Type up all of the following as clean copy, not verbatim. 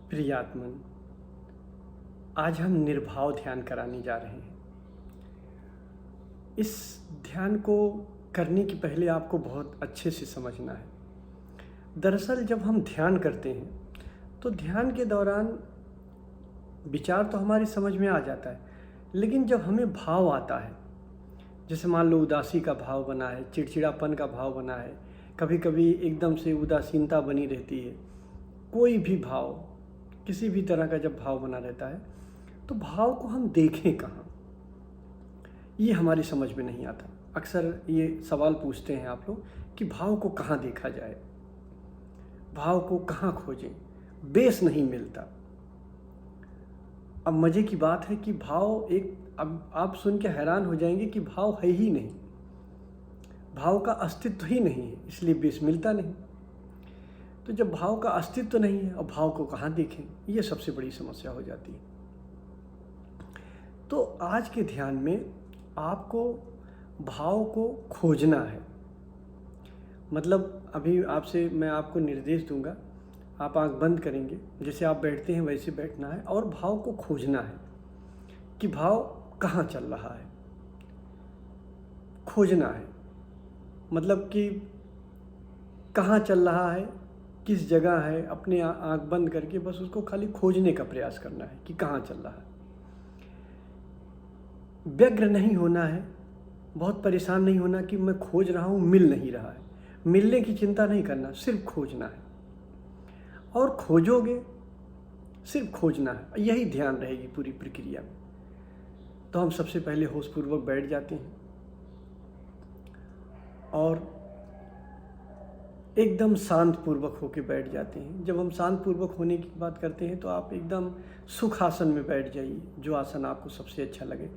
प्रियात्मन, आज हम निर्भाव ध्यान कराने जा रहे हैं। इस ध्यान को करने की पहले आपको बहुत अच्छे से समझना है। दरअसल जब हम ध्यान करते हैं तो ध्यान के दौरान विचार तो हमारी समझ में आ जाता है, लेकिन जब हमें भाव आता है, जैसे मान लो उदासी का भाव बना है, चिड़चिड़ापन का भाव बना है, कभी कभी एकदम से उदासीनता बनी रहती है, कोई भी भाव, किसी भी तरह का जब भाव बना रहता है तो भाव को हम देखें कहाँ, ये हमारी समझ में नहीं आता। अक्सर ये सवाल पूछते हैं आप लोग कि भाव को कहाँ देखा जाए, भाव को कहाँ खोजें, बेस नहीं मिलता। अब मज़े की बात है कि भाव अब आप सुन के हैरान हो जाएंगे कि भाव है ही नहीं, भाव का अस्तित्व ही नहीं है, इसलिए बेस मिलता नहीं। तो जब भाव का अस्तित्व नहीं है और भाव को कहाँ देखें, ये सबसे बड़ी समस्या हो जाती है। तो आज के ध्यान में आपको भाव को खोजना है। मतलब अभी मैं आपको निर्देश दूंगा, आप आंख बंद करेंगे, जैसे आप बैठते हैं वैसे बैठना है और भाव को खोजना है कि भाव कहाँ चल रहा है, खोजना है। मतलब कि कहाँ चल रहा है, किस जगह है, अपने आंख बंद करके बस उसको खाली खोजने का प्रयास करना है कि कहाँ चल रहा है। व्यग्र नहीं होना है, बहुत परेशान नहीं होना कि मैं खोज रहा हूँ मिल नहीं रहा है, मिलने की चिंता नहीं करना, सिर्फ खोजना है। और खोजोगे, सिर्फ खोजना है, यही ध्यान रहेगी पूरी प्रक्रिया में। तो हम सबसे पहले होशपूर्वक बैठ जाते हैं और एकदम शांत पूर्वक होकर बैठ जाते हैं। जब हम शांत पूर्वक होने की बात करते हैं तो आप एकदम सुख आसन में बैठ जाइए, जो आसन आपको सबसे अच्छा लगे,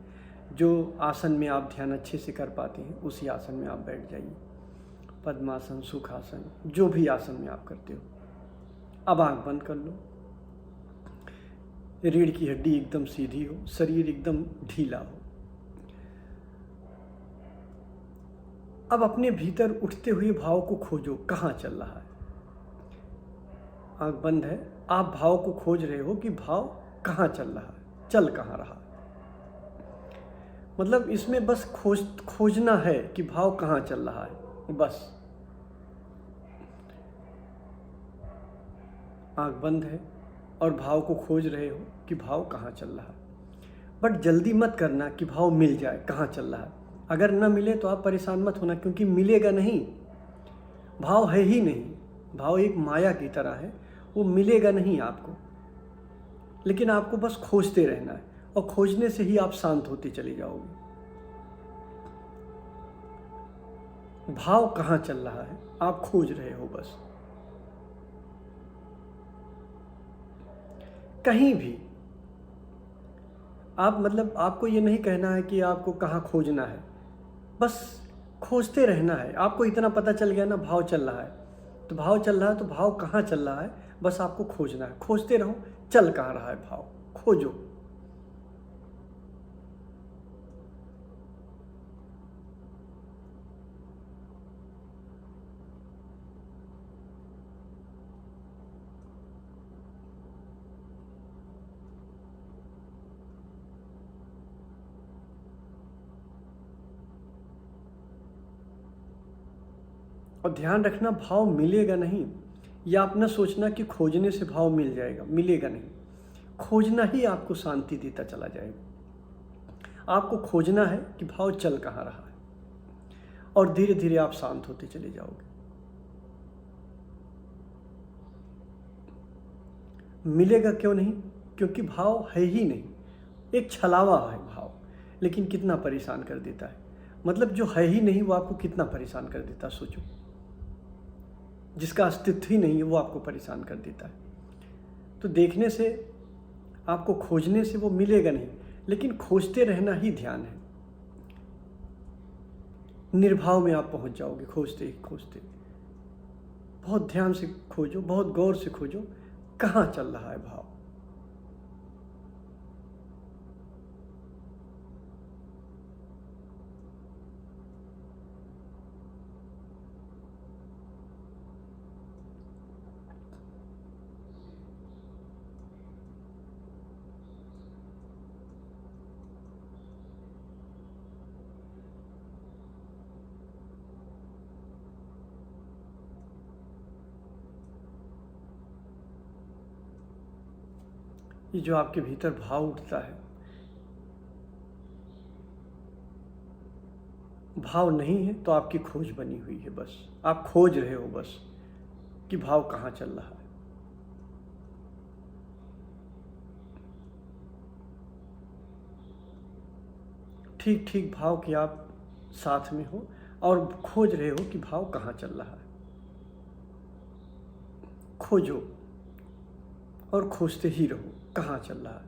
जो आसन में आप ध्यान अच्छे से कर पाते हैं उसी आसन में आप बैठ जाइए। पद्मासन, सुखासन, जो भी आसन में आप करते हो। अब आंख बंद कर लो, रीढ़ की हड्डी एकदम सीधी हो, शरीर एकदम ढीला हो। अब अपने भीतर उठते हुए भाव को खोजो, कहाँ चल रहा है। आंख बंद है, आप भाव को खोज रहे हो कि भाव कहाँ चल रहा है, चल कहाँ रहा है। मतलब इसमें बस खोजना है कि भाव कहाँ चल रहा है, बस। आंख बंद है और भाव को खोज रहे हो कि भाव कहाँ चल रहा है। बट जल्दी मत करना कि भाव मिल जाए कहाँ चल रहा है। अगर न मिले तो आप परेशान मत होना, क्योंकि मिलेगा नहीं, भाव है ही नहीं। भाव एक माया की तरह है, वो मिलेगा नहीं आपको, लेकिन आपको बस खोजते रहना है और खोजने से ही आप शांत होते चले जाओगे। भाव कहाँ चल रहा है आप खोज रहे हो, बस। कहीं भी आप, मतलब आपको ये नहीं कहना है कि आपको कहाँ खोजना है, बस खोजते रहना है। आपको इतना पता चल गया ना भाव चल रहा है, तो भाव चल रहा है, तो भाव कहाँ चल रहा है बस आपको खोजना है। खोजते रहो, चल कहाँ रहा है भाव, खोजो। और ध्यान रखना, भाव मिलेगा नहीं, या आप न सोचना कि खोजने से भाव मिल जाएगा, मिलेगा नहीं। खोजना ही आपको शांति देता चला जाएगा। आपको खोजना है कि भाव चल कहाँ रहा है, और धीरे धीरे आप शांत होते चले जाओगे। मिलेगा क्यों नहीं, क्योंकि भाव है ही नहीं, एक छलावा है भाव, लेकिन कितना परेशान कर देता है। मतलब जो है ही नहीं वो आपको कितना परेशान कर देता है, सोचो। जिसका अस्तित्व ही नहीं है वो आपको परेशान कर देता है। तो देखने से, आपको खोजने से वो मिलेगा नहीं, लेकिन खोजते रहना ही ध्यान है। निर्भाव में आप पहुंच जाओगे, खोजते ही खोजते। बहुत ध्यान से खोजो, बहुत गौर से खोजो, कहाँ चल रहा है भाव। ये जो आपके भीतर भाव उठता है, भाव नहीं है तो आपकी खोज बनी हुई है, बस आप खोज रहे हो बस कि भाव कहाँ चल रहा है। ठीक ठीक भाव के आप साथ में हो और खोज रहे हो कि भाव कहाँ चल रहा है। खोजो और खोजते ही रहो कहाँ चल रहा है।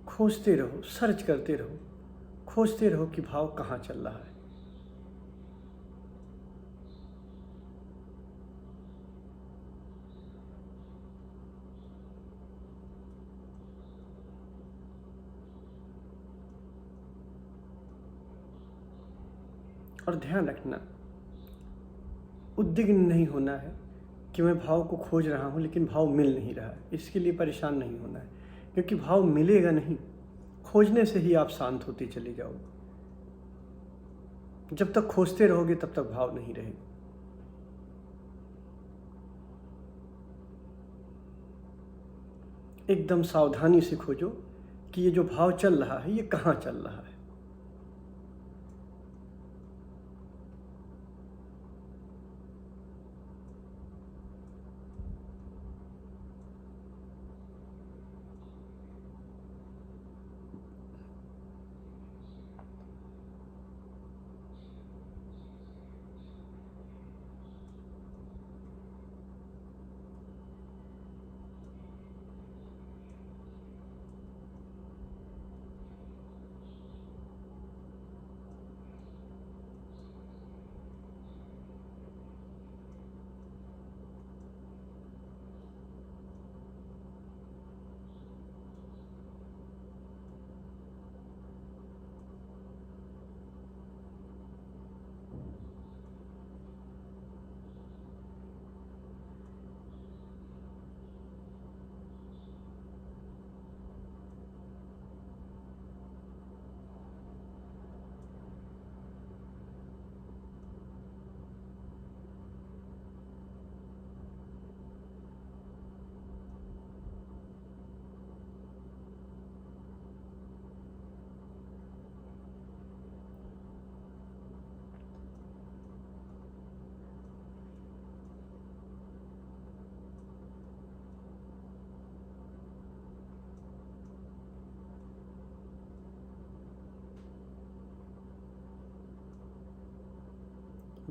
खोजते रहो, सर्च करते रहो, खोजते रहो कि भाव कहाँ चल रहा है। और ध्यान रखना, उद्विग्न नहीं होना है कि मैं भाव को खोज रहा हूँ लेकिन भाव मिल नहीं रहा है। इसके लिए परेशान नहीं होना है, क्योंकि भाव मिलेगा नहीं, खोजने से ही आप शांत होते चले जाओगे। जब तक खोजते रहोगे तब तक भाव नहीं रहेगा। एकदम सावधानी से खोजो कि ये जो भाव चल रहा है ये कहाँ चल रहा है।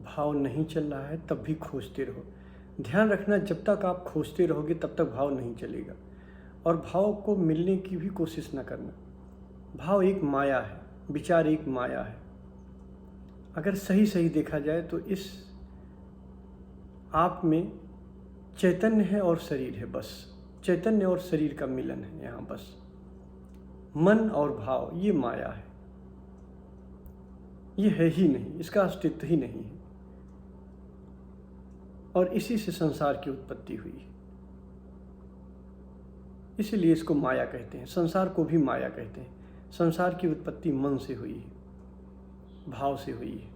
भाव नहीं चल रहा है तब भी खोजते रहो। ध्यान रखना, जब तक आप खोजते रहोगे तब तक भाव नहीं चलेगा। और भाव को मिलने की भी कोशिश न करना। भाव एक माया है, विचार एक माया है। अगर सही सही देखा जाए तो इस आप में चैतन्य है और शरीर है, बस चैतन्य और शरीर का मिलन है यहाँ बस। मन और भाव ये माया है, ये है ही नहीं, इसका अस्तित्व ही नहीं है। और इसी से संसार की उत्पत्ति हुई है, इसीलिए इसको माया कहते हैं। संसार को भी माया कहते हैं। संसार की उत्पत्ति मन से हुई है, भाव से हुई है।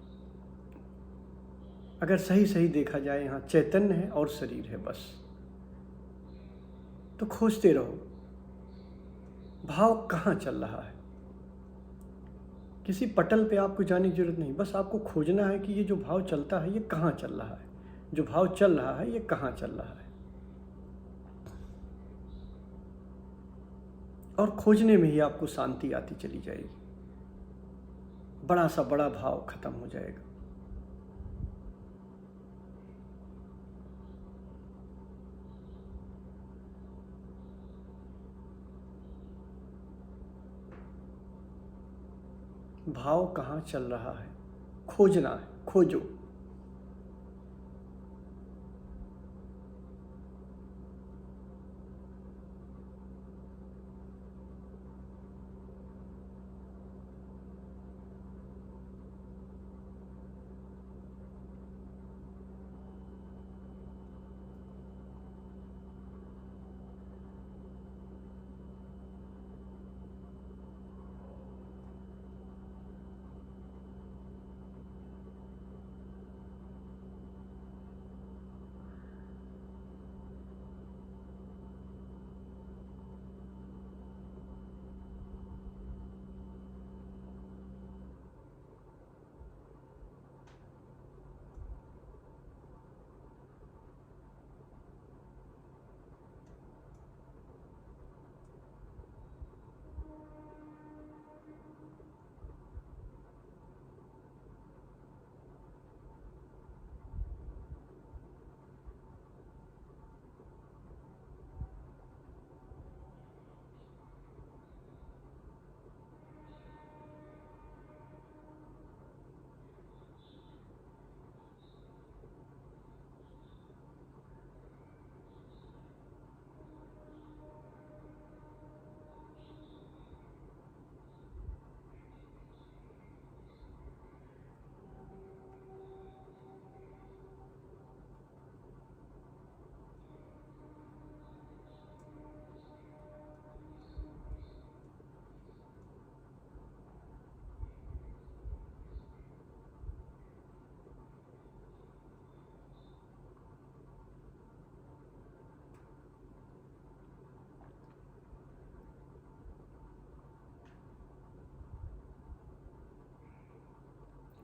अगर सही सही देखा जाए यहाँ चैतन्य है और शरीर है बस। तो खोजते रहो भाव कहाँ चल रहा है, किसी पटल पे आपको जाने की ज़रूरत नहीं, बस आपको खोजना है कि ये जो भाव चलता है ये कहाँ चल रहा है, जो भाव चल रहा है ये कहाँ चल रहा है। और खोजने में ही आपको शांति आती चली जाएगी, बड़ा सा बड़ा भाव खत्म हो जाएगा। भाव कहाँ चल रहा है, खोजना है, खोजो।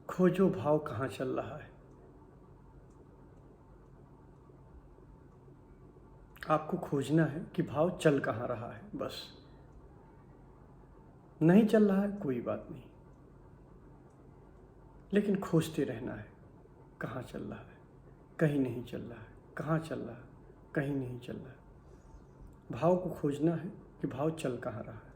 खोजो भाव कहाँ चल रहा है। आपको खोजना है कि भाव चल कहाँ रहा है, बस। नहीं चल रहा है कोई बात नहीं, लेकिन खोजते रहना है। कहाँ चल रहा है, कहीं नहीं चल रहा है। कहाँ चल रहा है, कहीं नहीं चल रहा है। भाव को खोजना है कि भाव चल कहाँ रहा है।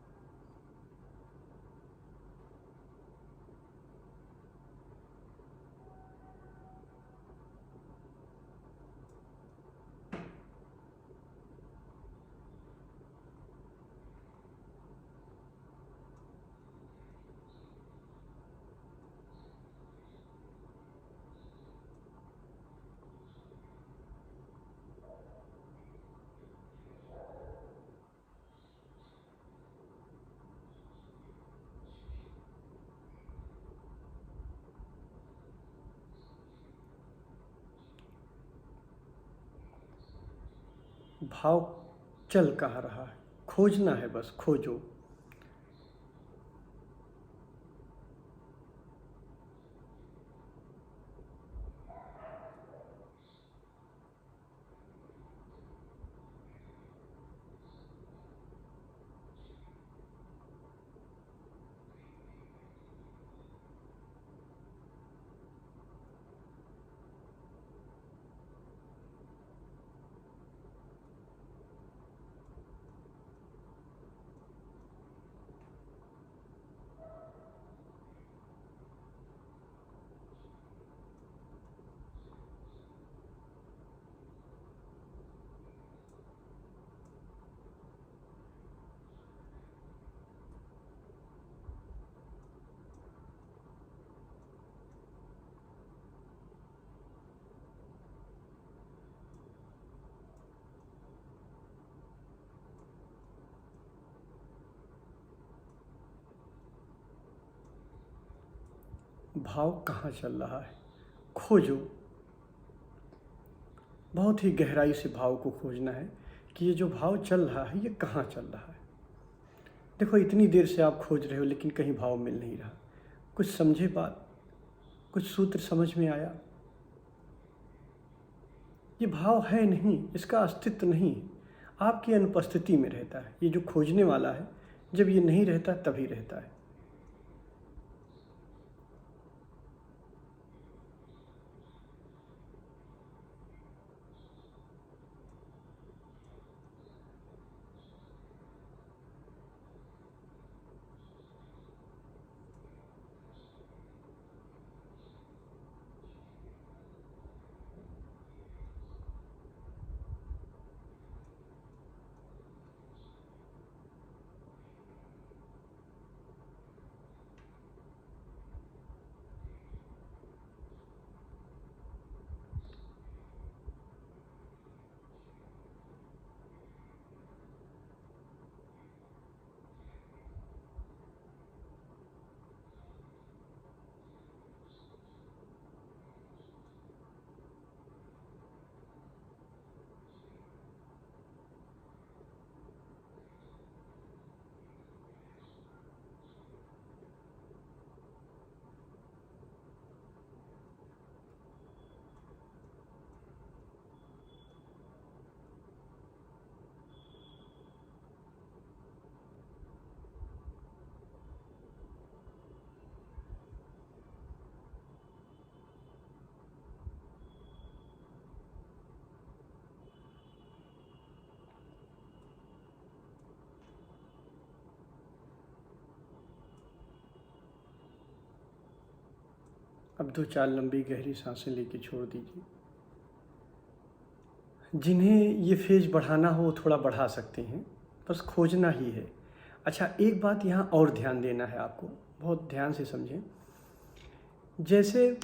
भाव चल कहाँ रहा है, खोजना है, बस खोजो। भाव कहाँ चल रहा है, खोजो। बहुत ही गहराई से भाव को खोजना है कि ये जो भाव चल रहा है ये कहाँ चल रहा है। देखो, इतनी देर से आप खोज रहे हो लेकिन कहीं भाव मिल नहीं रहा। कुछ समझे बात, कुछ सूत्र समझ में आया? ये भाव है नहीं, इसका अस्तित्व नहीं, आपकी अनुपस्थिति में रहता है। ये जो खोजने वाला है, जब ये नहीं रहता तभी रहता है। अब 2-4 लंबी गहरी सांसें लेके छोड़ दीजिए। जिन्हें ये फेज बढ़ाना हो वो थोड़ा बढ़ा सकते हैं, बस खोजना ही है। अच्छा, एक बात यहाँ और ध्यान देना है आपको, बहुत ध्यान से समझें। जैसे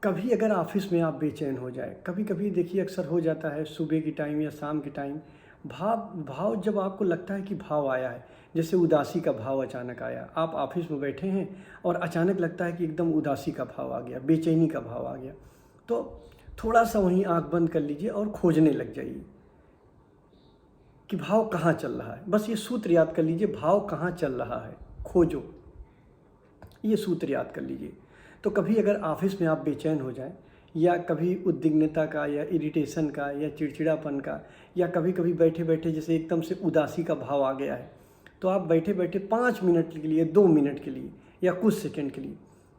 कभी अगर ऑफिस में आप बेचैन हो जाए, कभी कभी देखिए अक्सर हो जाता है सुबह की टाइम या शाम के टाइम, भाव जब आपको लगता है कि भाव आया है, जैसे उदासी का भाव अचानक आया, आप ऑफिस में बैठे हैं और अचानक लगता है कि एकदम उदासी का भाव आ गया, बेचैनी का भाव आ गया, तो थोड़ा सा वहीं आंख बंद कर लीजिए और खोजने लग जाइए कि भाव कहाँ चल रहा है। बस ये सूत्र याद कर लीजिए, भाव कहाँ चल रहा है, खोजो, ये सूत्र याद कर लीजिए। तो कभी अगर ऑफिस में आप बेचैन हो जाएं, या कभी उद्विग्नता का या इरिटेशन का या चिड़चिड़ापन का, या कभी कभी बैठे बैठे जैसे एकदम से उदासी का भाव आ गया है, तो आप बैठे बैठे 5 मिनट के लिए, 2 मिनट के लिए या कुछ सेकंड के लिए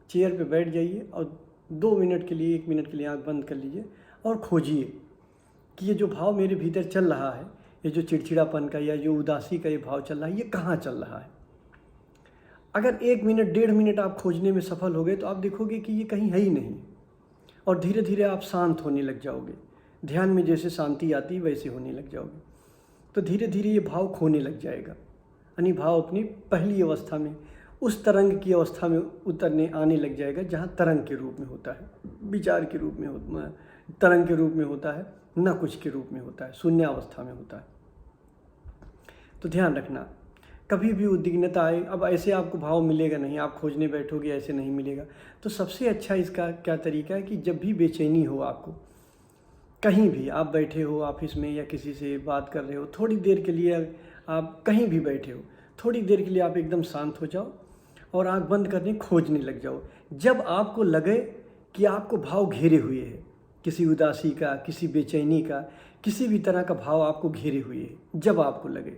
चेयर पे बैठ जाइए और 2 मिनट के लिए, 1 मिनट के लिए आंख बंद कर लीजिए और खोजिए कि ये जो भाव मेरे भीतर चल रहा है, ये जो चिड़चिड़ापन का या जो उदासी का ये भाव चल रहा है, ये कहाँ चल रहा है। अगर 1 मिनट, 1.5 मिनट आप खोजने में सफल हो गए तो आप देखोगे कि ये कहीं है ही नहीं, और धीरे धीरे आप शांत होने लग जाओगे। ध्यान में जैसे शांति आती है वैसे होने लग जाओगे, तो धीरे धीरे ये भाव खोने लग जाएगा। यानी भाव अपनी पहली अवस्था में, उस तरंग की अवस्था में उतरने आने लग जाएगा जहाँ तरंग के रूप में होता है, विचार के रूप में तरंग के रूप में होता है, न कुछ के रूप में होता है, शून्यावस्था में होता है। तो ध्यान रखना, कभी भी उद्विग्नता आए, अब ऐसे आपको भाव मिलेगा नहीं, आप खोजने बैठोगे ऐसे नहीं मिलेगा। तो सबसे अच्छा इसका क्या तरीका है कि जब भी बेचैनी हो आपको, कहीं भी आप बैठे हो ऑफिस में या किसी से बात कर रहे हो, थोड़ी देर के लिए आप कहीं भी बैठे हो, थोड़ी देर के लिए आप एकदम शांत हो जाओ और आंख बंद करने खोजने लग जाओ। जब आपको लगे कि आपको भाव घेरे हुए है, किसी उदासी का, किसी बेचैनी का, किसी भी तरह का भाव आपको घेरे हुए है, जब आपको लगे,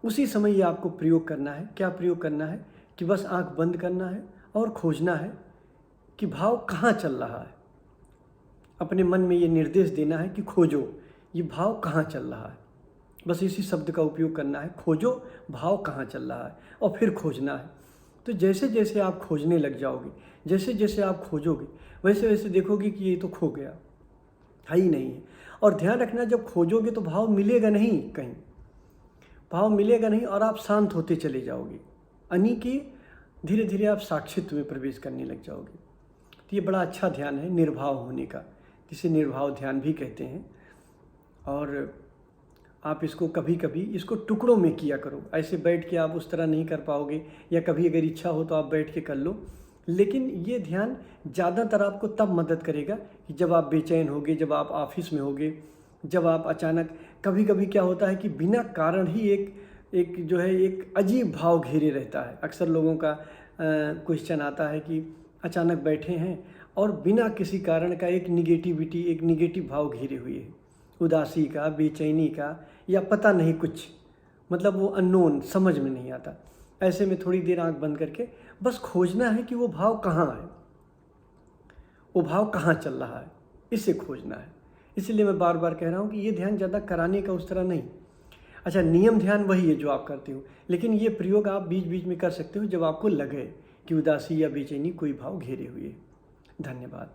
उसी समय ये आपको प्रयोग करना है। क्या प्रयोग करना है कि बस आंख बंद करना है और खोजना है कि भाव कहाँ चल रहा है। अपने मन में ये निर्देश देना है कि खोजो, ये भाव कहाँ चल रहा है। बस इसी शब्द का उपयोग करना है, खोजो, भाव कहाँ चल रहा है, और फिर खोजना है। तो जैसे जैसे आप खोजने लग जाओगे, जैसे जैसे आप खोजोगे, वैसे वैसे देखोगे कि ये तो खो गया, है ही नहीं है। और ध्यान रखना, जब खोजोगे तो भाव मिलेगा नहीं, कहीं भाव मिलेगा नहीं, और आप शांत होते चले जाओगे, यानी कि धीरे धीरे आप साक्षित्व में प्रवेश करने लग जाओगे। तो ये बड़ा अच्छा ध्यान है निर्भाव होने का, जिसे निर्भाव ध्यान भी कहते हैं। और आप इसको कभी कभी इसको टुकड़ों में किया करो, ऐसे बैठ के आप उस तरह नहीं कर पाओगे, या कभी अगर इच्छा हो तो आप बैठ के कर लो। लेकिन ये ध्यान ज़्यादातर आपको तब मदद करेगा कि जब आप बेचैन होगे, जब आप ऑफिस में होगे, जब आप अचानक, कभी कभी क्या होता है कि बिना कारण ही एक जो है एक अजीब भाव घेरे रहता है। अक्सर लोगों का क्वेश्चन आता है कि अचानक बैठे हैं और बिना किसी कारण का एक निगेटिविटी, एक निगेटिव भाव घेरे हुए है, उदासी का, बेचैनी का, या पता नहीं कुछ, मतलब वो अननोन, समझ में नहीं आता। ऐसे में थोड़ी देर आंख बंद करके बस खोजना है कि वो भाव कहाँ है, वो भाव कहाँ चल रहा है, इसे खोजना है। इसलिए मैं बार बार कह रहा हूँ कि ये ध्यान ज़्यादा कराने का उस तरह नहीं। अच्छा, नियम ध्यान वही है जो आप करते हो, लेकिन ये प्रयोग आप बीच बीच में कर सकते हो जब आपको लगे कि उदासी या बेचैनी कोई भाव घेरे हुए। धन्यवाद।